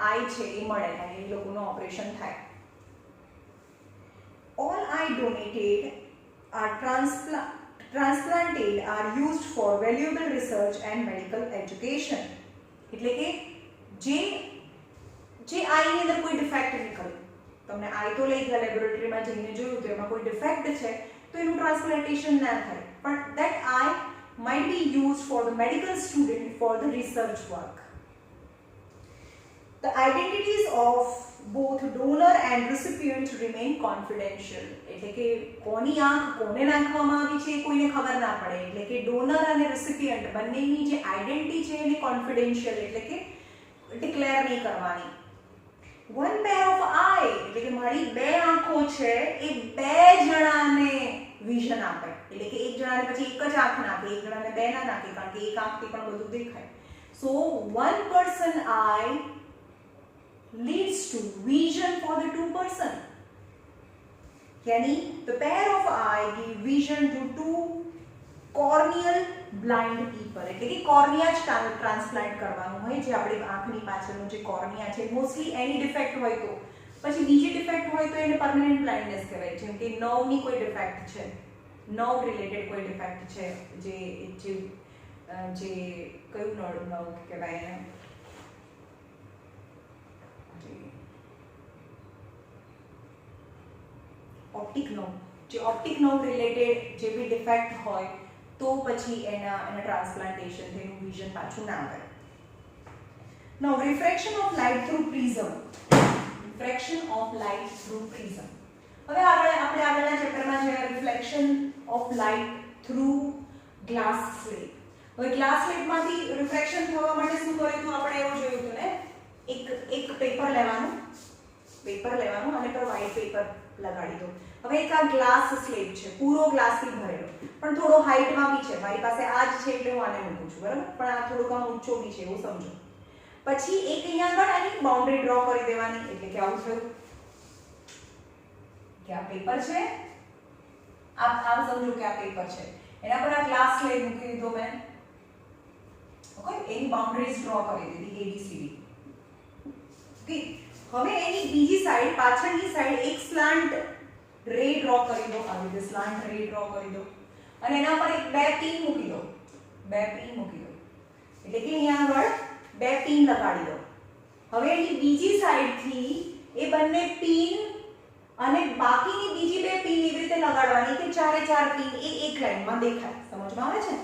આઈ છે એ મળે અને એ લોકોનું ઓપરેશન થાય. All eye donated are transplanted are used for valuable research and medical education. એટલે કે જે આઈની અંદર કોઈ ડિફેક્ટ નીકળે, તમને આઈ તો લઈ ગયા લેબોરેટરીમાં જઈને જોયું તો એમાં કોઈ ડિફેક્ટ છે તો એનું ટ્રાન્સપ્લાન્ટેશન ના થાય, પણ that eye might be used for the medical student for the research work. The identities of both donor and recipient remain confidential. એટલે કે કોની આંખ કોને નાખવામાં આવી છે એ કોઈને ખબર ના પડે. એટલે કે ડોનર અને રેસિપિયન્ટ બંનેની જે આઈડેન્ટિટી છે એને કોન્ફિડેન્શિયલ એટલે કે ડિક્લેર નહીં કરવાની. વન પેર ઓફ આઈ એટલે કે મારી બે આંખો છે એ બે જણાને વિઝન આપે. એટલે કે એક જણાને પછી એક જ આંખ નાખે, એક જણાને બે ના નાખે, કારણ કે એક આંખથી પણ બધું દેખાય. સો one person eye leads to vision for the two person. Yani the pair of eye give vision to two corneal blind people. એટલે કે કોર્નિયા જ ટ્રાન્સપ્લાન્ટ કરવાનું હોય, જે આપણી આંખની પાછળનું જે કોર્નિયા છે મોસ્ટલી એની ડિફેક્ટ હોય તો, પછી બીજી ડિફેક્ટ હોય તો એને પરમેનન્ટ બ્લાઇન્ડનેસ કહેવાય. જેમ કે નર્વની કોઈ ડિફેક્ટ છે, નર્વ રિલેટેડ કોઈ ડિફેક્ટ છે, જે કયું નર્વ કહેવાય એને, ઓપ્ટિક નર્વ, જે ઓપ્ટિક નર્વ રિલેટેડ જે બી ડિફેક્ટ હોય તો પછી એના ટ્રાન્સપ્લાન્ટેશન થી એનું વિઝન પાછું ના આવે. Now refraction of light through prism. Refraction of light through prism. હવે આપણે આગળના ચેપ્ટરમાં છે reflection of light through glass slab. હવે ગ્લાસ સ્લેબમાંથી રિફ્રેક્શન થવા માટે શું કર્યું હતું આપણે એવું જોયું હતું ને, એક પેપર લેવાનું અને પર વ્હાઇટ પેપર લગાડી દો. હવે એક આ ગ્લાસ સ્લેબ છે, પૂરો ગ્લાસથી ભરેલો, પણ થોડો હાઈટમાં બી છે. મારી પાસે આ જ છે એટલે હું આને મૂકું છું, બરાબર, પણ આ થોડુંક આમ ઊંચો બી છે એવું સમજો. પછી એક અહીંયા આગળ આની બાઉન્ડ્રી ડ્રો કરી દેવાની. એટલે કે આવું થયું કે આ પેપર છે, આમ સમજો કે આ પેપર છે, એના પર આ ગ્લાસ સ્લેબ મૂકી દીધો મેં. ઓકે, એની બાઉન્ડરીઝ ડ્રો કરી દીધી ABCD. ઓકે, હવે એની બીજી સાઈડ, પાછળની સાઈડ એક સ્લાન્ટ રે ડ્રો કરી દો. આવી રીતે સ્લાન્ટ રે ડ્રો કરી દો અને એના પર બે પિન મૂકી દો. એટલે કે અહીંયા આગળ બે પિન લગાડી દો. હવે એની બીજી સાઈડથી એ બંને પિન અને બાકીની બીજી બે પિન એવી રીતે લગાડવાની કે ચારે ચાર પિન એ એક લાઈનમાં દેખાય. સમજમાં આવે છે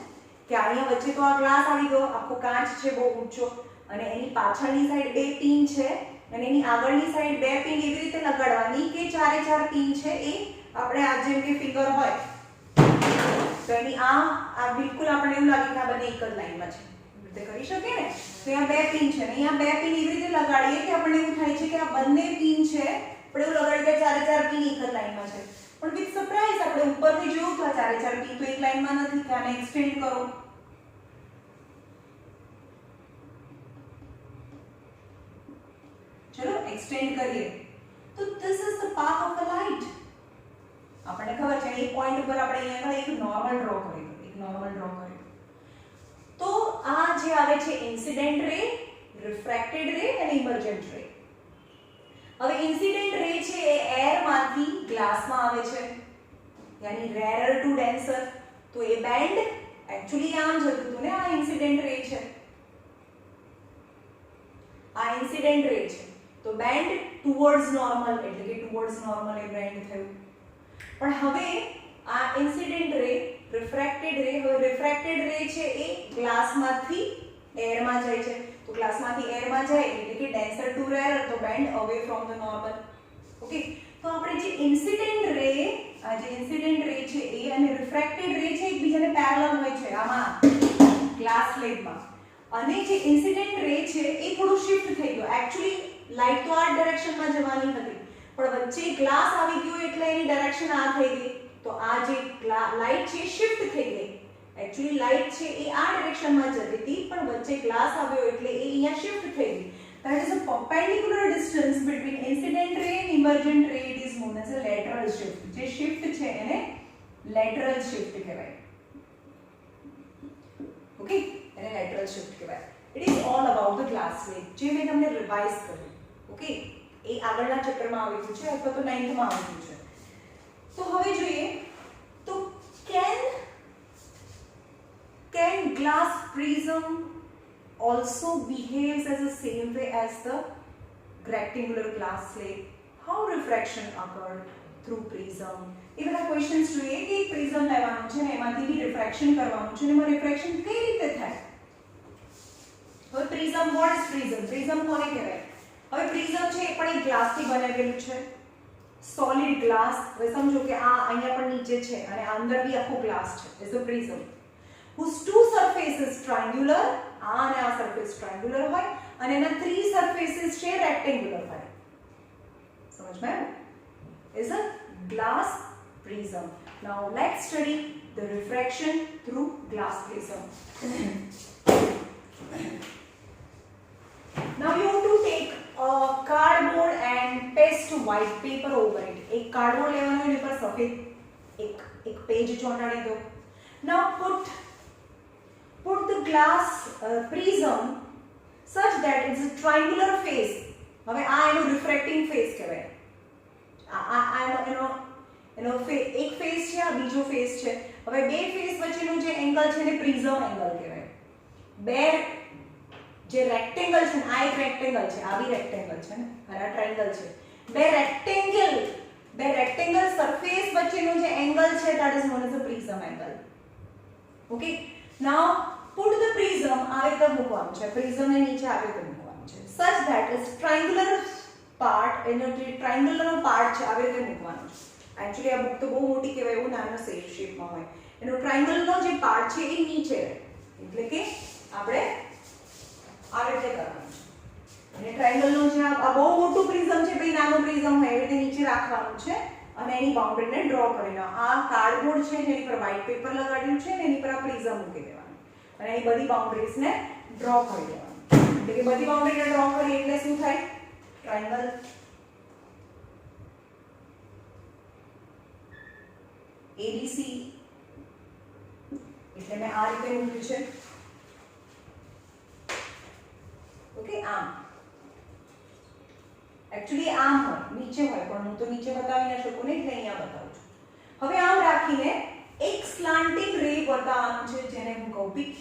કે અહીંયા વચ્ચે તો આ ગ્લાસ આવી ગયો, આખો કાચ છે બહુ ઊંચો, અને એની પાછળની સાઈડ બે પિન છે અને એની આગળની સાઈડ બે પિન એવી રીતે લગાડવાની કે ચારે ચાર પિન છે એ આપણે આ જેમ કે ફિંગર હોય તો એની આ બિલકુલ આપણે એવું લાગે કે આ બંને એક જ લાઈનમાં છે, રીતે કરી શકીએ ને. તો અહીંયા બે પિન છે ને અહીંયા બે પિન એવી રીતે લગાડીએ કે આપણને એવું થાય છે કે આ બંને પિન છે, આપણે એવું લગાડીએ કે ચારે ચાર પિન એક જ લાઈનમાં છે. પણ વિથ સરપ્રાઈઝ આપણે ઉપરથી જોયું તો આ ચારે ચાર પિન તો એક લાઈનમાં નથી, કે આને એક્સટેન્ડ કરો. ચલો એક્સટેન્ડ કરીએ તો this is the path of the light. આપણને ખબર છે એક પોઈન્ટ ઉપર આપણે અહીંયા એક નોર્મલ ડ્રો કરી દો. તો આ જે આવે છે ઇન્સિડન્ટ રે, રિફ્રેક્ટેડ રે અને ઇમર્જન્ટ રે. હવે ઇન્સિડન્ટ રે છે એ એર માંથી ગ્લાસમાં આવે છે, યાની રેરર ટુ ડેન્સર. તો એ બેન્ડ એક્ચ્યુઅલી આમ જતું હતું ને, આ ઇન્સિડન્ટ રે છે. આ ઇન્સિડન્ટ રે છે તો બેન્ડ ટુવર્ડ્સ નોર્મલ એટલે કે ટુવર્ડ્સ નોર્મલ એ બેન્ડ થયું. પણ હવે આ ઇન્સિડન્ટ રે રિફ્રેક્ટેડ રે, હવે રિફ્રેક્ટેડ રે છે એ ગ્લાસમાંથી એરમાં જાય છે તો ગ્લાસમાંથી એરમાં જાય એટલે કે ડેન્સર ટુ રેરર તો band away from the normal. Okay, તો આપણે જે ઇન્સિડન્ટ રે, આ જે ઇન્સિડન્ટ રે છે એ અને રિફ્રેક્ટેડ રે છે એકબીજાને પેરેલલ હોય છે આમાં ગ્લાસ સ્લેબમાં, અને જે ઇન્સિડન્ટ રે છે એ થોડું શિફ્ટ થઈ ગયો. એક્ચ્યુઅલી લાઇટ તો આ ડિરેક્શનમાં જવાની હતી પણ વચ્ચે ગ્લાસ આવી ગયો એટલે એની ડિરેક્શન આ થઈ ગઈ, તો આ જે લાઇટ છે શિફ્ટ થઈ ગઈ. એક્ચ્યુઅલી લાઇટ છે એ આ ડિરેક્શનમાં જતી હતી પણ વચ્ચે ગ્લાસ આવ્યો એટલે એ અહીંયા શિફ્ટ થઈ ગઈ. That is a perpendicular distance between incident ray and emergent ray. It is known as a lateral shift. જે shift છે એને lateral shift કહેવાય. Okay, એને lateral shift કહેવાય. It is all about the glass slab. જે મેં તમને revise કર્યું. Okay, એ આગળના ચેપ્ટરમાં આવ્યું છે અથવા તો 9th માં આવ્યું છે. તો હવે જોઈએ તો can glass prism also behaves as the same way as the rectangular glass slab? How refraction occurred through prism? એ બધા ક્વેશ્ચન્સ જોઈએ કે પ્રિઝમ લેવાનું છે ને એમાંથી બી રિફ્રેક્શન કરવાનું છે ને એમાં રિફ્રેક્શન કઈ રીતે થાય. હવે prism, what is prism? Prism કોને કહેવાય? હવે પ્રિઝમ છે એ પણ એક ગ્લાસથી બનેલું છે, સોલિડ ગ્લાસ. હવે સમજો કે આ અહીંયા પણ નીચે છે અને આ અંદર બી આખો ગ્લાસ છે. Is a prism whose two surfaces triangular, આ અને આ સરફેસ ટ્રાયંગ્યુલર હોય અને એના 3 સરફેસીસ છે રેક્ટેન્ગ્યુલર હોય. સમજમાં આવ્યું? Is a glass prism. Now let's study the refraction through glass prism. Now you have to take a cardboard and paste white paper over it. એક કાર્ડબોર્ડ લેવાનો એની પર સફેદ એક પેજ ચોંટાડી દો. Now put the glass prism such that it's a triangular face. હવે આ એનો રિફ્રેક્ટિંગ face કહેવાય. એનો એક ફેસ છે, આ બીજો ફેસ છે. હવે બે ફેસ વચ્ચેનું જે એંગલ છે એને પ્રિઝમ એંગલ કહેવાય. બે જે રેક્ટેંગલ છે ને, આ એક રેક્ટેંગલ છે, આ બી રેક્ટેંગલ છે ને, અને આ ટ્રાયેંગલ છે. બે રેક્ટેંગલ સરફેસ વચ્ચેનું જે એંગલ છે that is known as a prism angle. Okay, now put the prism આવી રીતે મૂકવાનું છે, પ્રિઝમ ને નીચે આવી રીતે મૂકવાનું છે such that is triangular part, એનો જે ટ્રાયેંગલનો પાર્ટ છે આવી રીતે મૂકવાનું છે. એક્ચ્યુઅલી આ બુક તો બહુ મોટી કહેવાય, એવું નાનો શેપમાં હોય. એનો ટ્રાયેંગલનો જે પાર્ટ છે એ નીચે રહે, એટલે કે આપણે આવી રીતે કરવાનું છે. અને ટ્રાયેંગલનો જે આ બહુ મોટું પ્રિઝમ છે, ભાઈ નાનો પ્રિઝમ હોય એવી રીતે નીચે રાખવાનું છે અને એની બાઉન્ડરીને ડ્રો કરી લો. આ કાર્ડબોર્ડ છે જેની પર વ્હાઇટ પેપર લગાડ્યું છે ને એની પર આ પ્રિઝમ મૂકી દેવાનું અને એ બધી બાઉન્ડરીઝને ડ્રો કરી દેવાનું. એટલે કે બધી બાઉન્ડરીને ડ્રો કરી એટલે શું થાય? ટ્રાયેંગલ. ABC એટલે મેં આ રીતે મૂક્યું છે. ઓકે, આમ एक्चुअली આમ હોય, નીચે હોય, પણ હું તો નીચે બતાવી ન શકું ને એટલે અહીંયા બતાવું છું. હવે આમ રાખીને એક સ્લાન્ટિંગ રે બતાવવાનું છે જેને હું કહું PQ,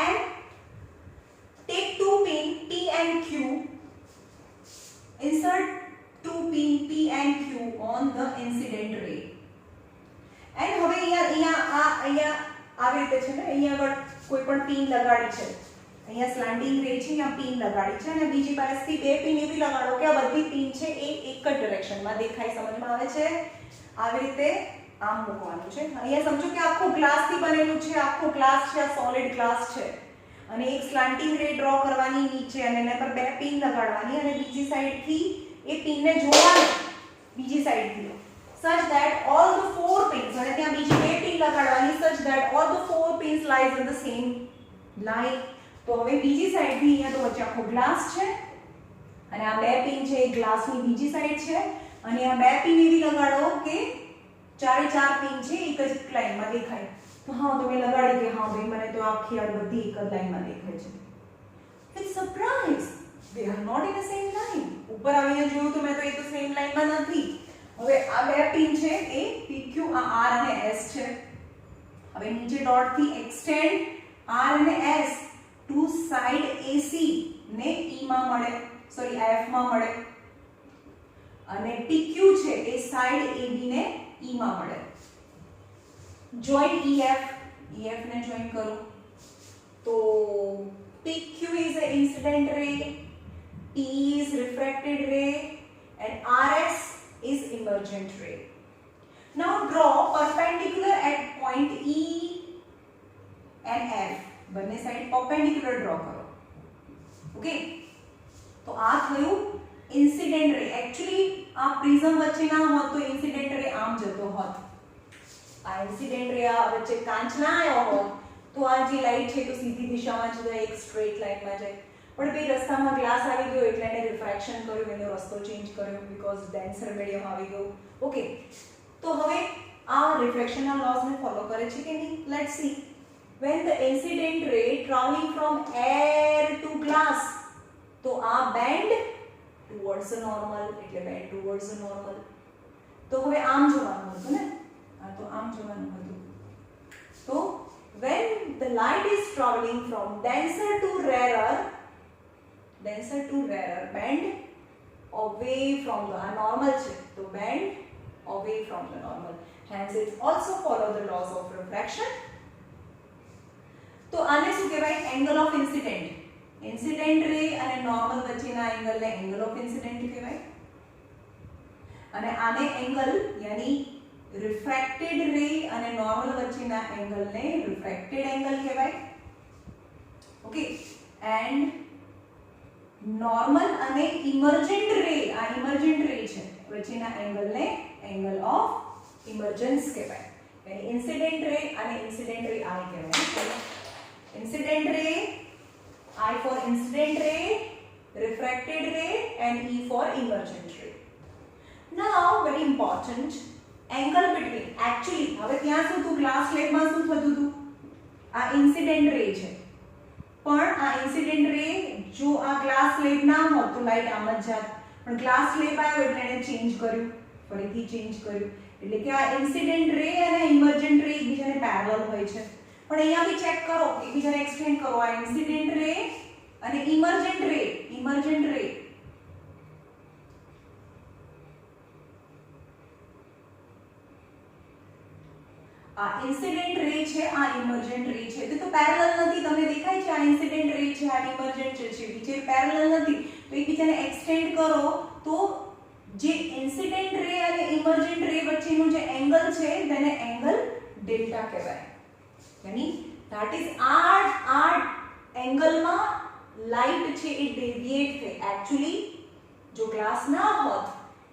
and take two pin P and Q, insert two pin P and Q on the incident ray. and હવે અહીંયા આવી રીતે છે ને, અહીંયા આગળ કોઈ પણ પિન લગાડી છે, અહીંયા સ્લાન્ટિંગ રે છે, અહીંયા પિન લગાડી છે અને બીજી પાસેથી બે પિન એવી લગાડો કે આ બધી પિન છે એ એક જ ડિરેક્શનમાં દેખાય. સમજમાં આવે છે? આવી રીતે આમ મૂકવાનું છે. અહીંયા સમજો કે આખો ગ્લાસથી બનેલું છે, આખો ગ્લાસ છે, આ સોલિડ ગ્લાસ છે અને એક સ્લાન્ટિંગ રે ડ્રો કરવાની નીચે અને એના પર બે પિન લગાડવાની અને બીજી સાઈડથી એ પિનને જોડવાની બીજી સાઈડથી such that all the four pins, અને ત્યાં બીજી બે pin લગાડવાની such that all the four pins lies in the same line. તો હવે બીજી સાઈડથી અહીંયા તો વચ્ચે આખો ગ્લાસ છે અને આ બે પિન છે એ ગ્લાસની બીજી સાઈડ છે અને આ બે પિન એવી લગાડો કે ચારે ચાર પિન છે એક જ લાઈનમાં દેખાય. તો હા તમે લગાડી કે હા ભાઈ મને તો આખી આ બધી એક જ લાઈનમાં દેખાય છે. It's surprise, they are not in the same line. ઉપર આવીને જોયું તો મેં તો એ તો સેમ લાઈનમાં નથી. હવે આ બે પિન છે એ PQ, આ R અને S છે. હવે નીચે ડોટ થી એક્સટેન્ડ R અને S ટુ સાઇડ AC ને E માં મળે, સોરી F માં મળે, અને PQ છે એ સાઇડ AB ને E માં મળે. જોઈન EF ને જોઈન કરો તો PQ is an incident ray, PE is refracted ray, and RS is emergent ray. Now draw perpendicular at point E and F. બંને સાઈડ perpendicular draw કરો. Okay, તો આ થયું ઇન્સિડન્ટ રે. एक्चुअली આ prism વચ્ચે ના હોત તો ઇન્સિડન્ટ રે આમ જતો હોત. આ ઇન્સિડન્ટ રે આ વચ્ચે કાંચ ના આવ્યો હોત તો આ જે લાઈટ છે તો સીધી દિશામાં જ જાય, એક સ્ટ્રેટ લાઈનમાં જાય. પણ બે રસ્તામાં ગ્લાસ આવી ગયો એટલે એને રિફ્રેક્શન કર્યું, એનો રસ્તો ચેન્જ કર્યો બીકોઝ ડેન્સર મીડિયમ આવી ગયું. ઓકે, તો હવે આ રિફ્રેક્શનના લॉज ને ફોલો કરે છે કે નહીં? Let's see. when the incident ray traveling from air to glass, તો આ bend towards the normal, એટલે bend towards the normal. તો હવે આમ જોવાનું હતું ને, આ તો આમ જોવાનું હતું. તો when the light is traveling from denser to rarer, bend away from the normal છે, તો bend away from the normal. Hence it also follow the laws of refraction. તો આને શું કહેવાય? Angle of incident. Incident ray અને normal વચ્ચેના એંગલને angle of incident કહેવાય, અને આને એંગલ યાની રિફ્રેક્ટેડ રે અને નોર્મલ વચ્ચેના એંગલને રિફ્રેક્ટેડ એંગલ કહેવાય. ઓકે, એન્ડ નોર્મલ અને ઇમર્જન્ટ રે, આ ઇમર્જન્ટ રે છે વચ્ચેના એંગલને એંગલ ઓફ ઇમર્જન્સ કહેવાય. યાની ઇન્સિડન્ટ રે અને ઇન્સિડન્ટ રે આ કહેવાય. Incident ray, I for incident ray, refracted ray, and E for emergent ray. Now very important, angle between. Actually હવે ત્યાં શું હતું? ગ્લાસ સ્લેબમાં શું થતું હતું? આ ઇન્સિડન્ટ રે છે, પણ આ ઇન્સિડન્ટ રે જો આ ગ્લાસ સ્લેબ ના હોત તો લાઈટ આમ જ જાત, પણ ગ્લાસ સ્લેબ આવ્યો એટલે એને ચેન્જ કર્યું, ફરીથી ચેન્જ કર્યું. એટલે કે આ ઇન્સિડન્ટ રે અને ઇમર્જન્ટ રે એકબીજાને પેરેલલ હોય છે. પણ અહીંયા બી ચેક કરો, એકબીજાને એક્સપ્લેન કરો. આ ઇન્સિડન્ટ રે અને ઇમર્જન્ટ રે, આ ઇન્સિડન્ટ રે છે, આ ઇમર્જન્ટ રે છે, તો પેરેલલ નથી. તમને દેખાય છે આ ઇન્સિડન્ટ રે છે, આ ઇમર્જન્ટ છે, બીજે પેરેલલ નથી. તો એકબીજાને એક્સટેન્ડ કરો તો જે ઇન્સિડન્ટ રે અને ઇમર્જન્ટ રે વચ્ચેનું જે એંગલ છે તેને એંગલ ડેલ્ટા કહેવાય. यानी that is આ એંગલમાં લાઈટ છે એ ડેવિએટ થઈ. एक्चुअली જો ગ્લાસ ના હોત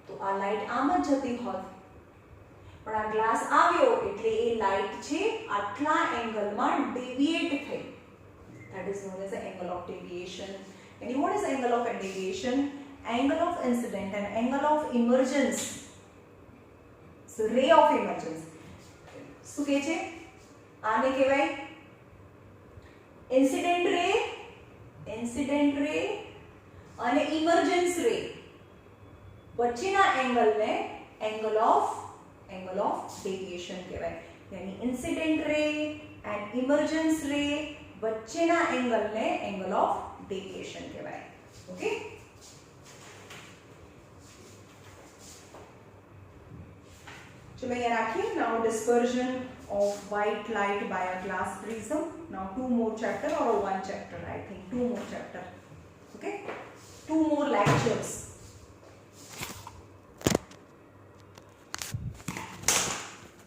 તો આ લાઈટ આમ જ જતી હોત, પણ આ ગ્લાસ આવ્યો એટલે એ લાઈટ છે આટલા એંગલમાં ડેવિએટ થઈ. that is known as the angle of deviation. And what is angle of deviation? Angle of incident and angle of emergence. So ray of emergence શું કહે છે? આને કહેવાય ઇન્સિડન્ટ રે અને ઇમર્જન્સ રે વચ્ચેના એંગલને એંગલ ઓફ ડેવિએશન કહેવાય. યાની ઇન્સિડન્ટ રે એન્ડ ઇમર્જન્સ રે વચ્ચેના એંગલને એંગલ ઓફ ડેવિએશન કહેવાય. ઓકે, ચલો અહીંયા રાખીએ. નાઉ ડિસ્પર્ઝન of white light by a glass prism. Now two more chapter or one chapter, I think two more chapter. Okay, two more lectures.